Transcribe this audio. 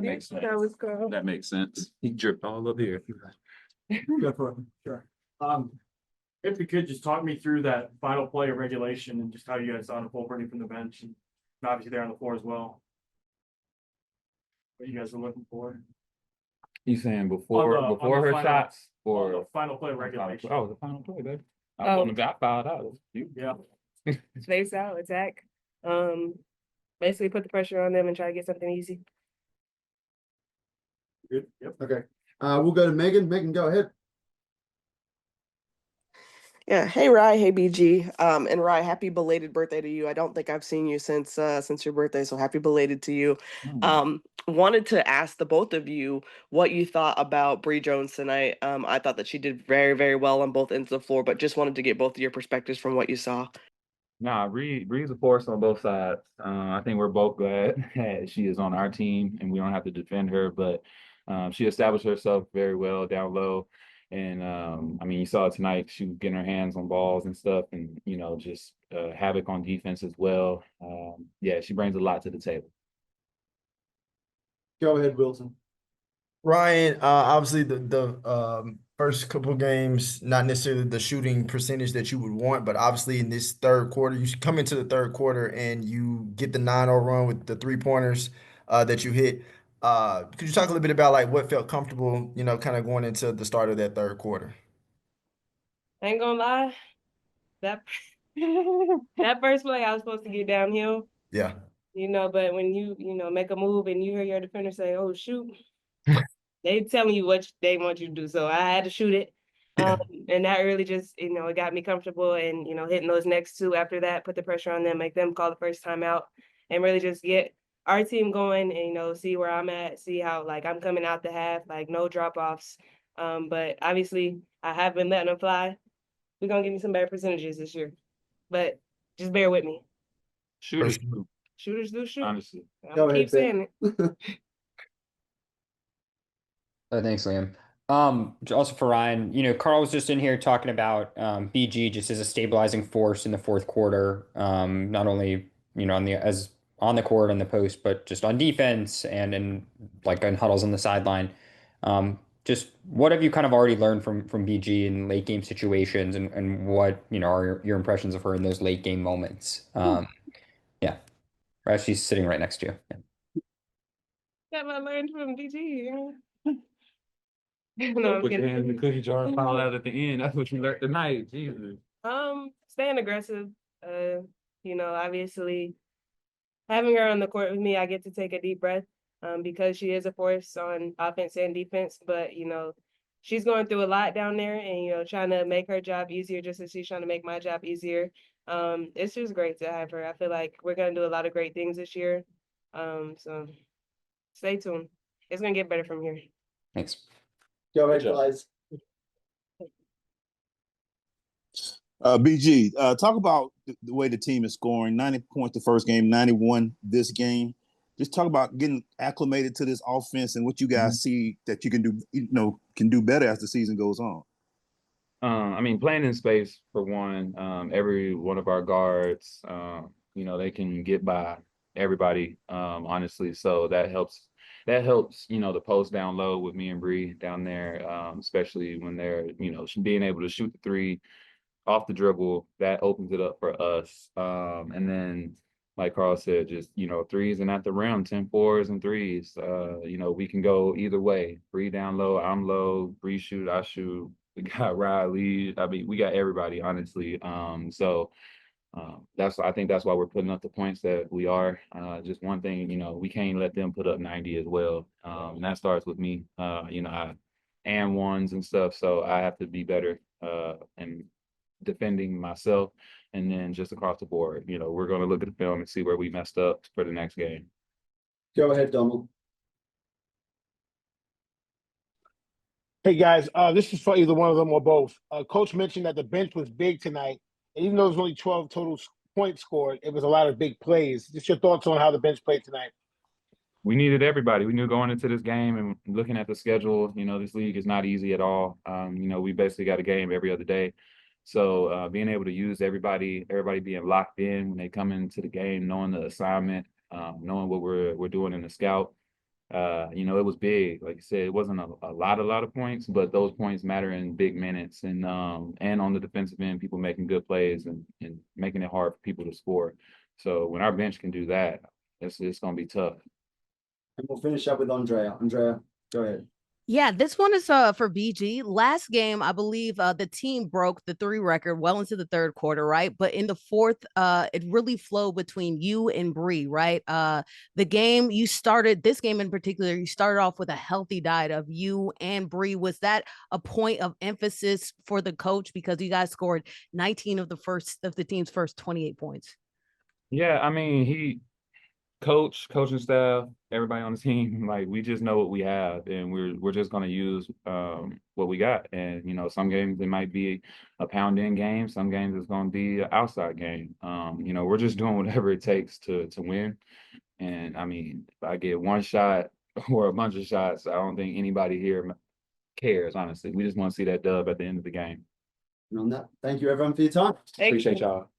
That makes sense. That was cool. That makes sense. He dripped all up here. Go for it. Sure. If you could just talk me through that final play of regulation and just how you guys saw to pull Brittney from the bench and obviously there on the floor as well. What you guys are looking for. You saying before On the her final- shots On or the final play of regulation. oh, the final play, baby. I Oh. wouldn't have got fouled out. Yeah. Space out, attack. Basically put the pressure on them and try to get something easy. Good. Yep. Okay. We'll go to Megan. Megan, go ahead. Yeah. Hey, Rye. Hey, BG. And Rye, happy belated birthday to you. I don't think I've seen you since your birthday, so happy belated to you. Wanted to ask the both of you what you thought about Bree Jones tonight. I thought that she did very, very well on both ends of the floor, but just wanted to get both of your perspectives from what you saw. Nah, Bree's a force on both sides. I think we're both glad that she is on our team and we don't have to defend her, but she established herself very well down low. And I mean, you saw it tonight, she was getting her hands on balls and stuff and, you know, just havoc on defense as well. Yeah, she brings a lot to the table. Go ahead, Wilson. Ryan, obviously the first couple games, not necessarily the shooting percentage that you would want, but obviously in this third quarter, you come into the third quarter and you get the 9-0 run with the 3-pointers that you hit. Could you talk a little bit about like what felt comfortable, you know, kind of going into the start of that third quarter? I ain't gonna lie. That that first play I was supposed to get downhill. Yeah. You know, but when you make a move and you hear your defender say, "Oh shoot," they telling you what they want you to do. So I had to shoot it. Yeah. And that really just, it got me comfortable and, hitting those next two after that, put the pressure on them, make them call the first time out and really just get our team going and, see where I'm at, see how like I'm coming out the half, like no drop offs. But obviously I have been letting them fly. We're going to give me some better percentages this year, but just bear with me. Shooters do shoot. honestly. I'm Go gonna keep ahead, saying it. Thanks, Liam. Also for Ryan, Carl was just in here talking about BG just as a stabilizing force in the fourth quarter. Not only, on the court and the post, but just on defense and in huddles on the sideline. Just what have you kind of already learned from BG in late game situations and what, are your impressions of her in those late game moments? Yeah. She's sitting right next to you. Yeah. Got my learned from BG. No, put your hand in the cookie jar and fall out at the end. That's what you learned tonight. Jesus. Staying aggressive. Obviously having her on the court with me, I get to take a deep breath. Because she is a force on offense and defense, but she's going through a lot down there and trying to make her job easier just as she's trying to make my job easier. It's just great to have her. I feel like we're gonna do a lot of great things this year. So stay tuned. It's gonna get better from here. Thanks. Go ahead, guys. BG, talk about the way the team is scoring. 90 points the first game, 91 this game. Just talk about getting acclimated to this offense and what you guys see that you can do better as the season goes on. I mean, playing in space for one. Every one of our guards, they can get by everybody. Honestly, so that helps. That helps, the post down low with me and Bree down there, especially when they're, being able to shoot the three off the dribble. That opens it up for us. And then, like Carl said, just, threes and at the rim, 10-4s and threes. We can go either way. Bree down low, I'm low. Bree shoot, I shoot. We got Riley. I mean, we got everybody, honestly. I think that's why we're putting up the points that we are. Just one thing, we can't let them put up 90 as well. And that starts with me. I and ones and stuff, so I have to be better and defending myself. And then just across the board, we're going to look at the film and see where we messed up for the next game. Go ahead, Donald. Hey guys, this is for either one of them or both. Coach mentioned that the bench was big tonight. And even though it was only 12 total points scored, it was a lot of big plays. Just your thoughts on how the bench played tonight. We needed everybody. We knew going into this game and looking at the schedule, this league is not easy at all. We basically got a game every other day. So being able to use everybody being locked in when they come into the game, knowing the assignment, knowing what we're doing in the scout, You know, it was big. Like you said, it wasn't a lot of points, but those points matter in big minutes. And on the defensive end, people making good plays and making it hard for people to score. So when our bench can do that, it's gonna be tough. And we'll finish up with Andrea. Andrea, go ahead. Yeah, this one is for BG. Last game, I believe the team broke the 3 record well into the third quarter, right? But in the fourth, it really flowed between you and Bree, right? The game you started, this game in particular, you started off with a healthy diet of you and Bree. Was that a point of emphasis for the coach because you guys scored 19 of the team's first 28 points? Yeah, I mean, coaching staff, everybody on the team, like we just know what we have, and we're just gonna use what we got. And you know, some games it might be a pound in game, some games it's gonna be an outside game. You know, we're just doing whatever it takes to win. And I mean, if I get one shot or a bunch of shots, I don't think anybody here cares. Honestly, we just want to see that dub at the end of the game. And on that, thank you everyone for your time. Thank Appreciate you. y'all.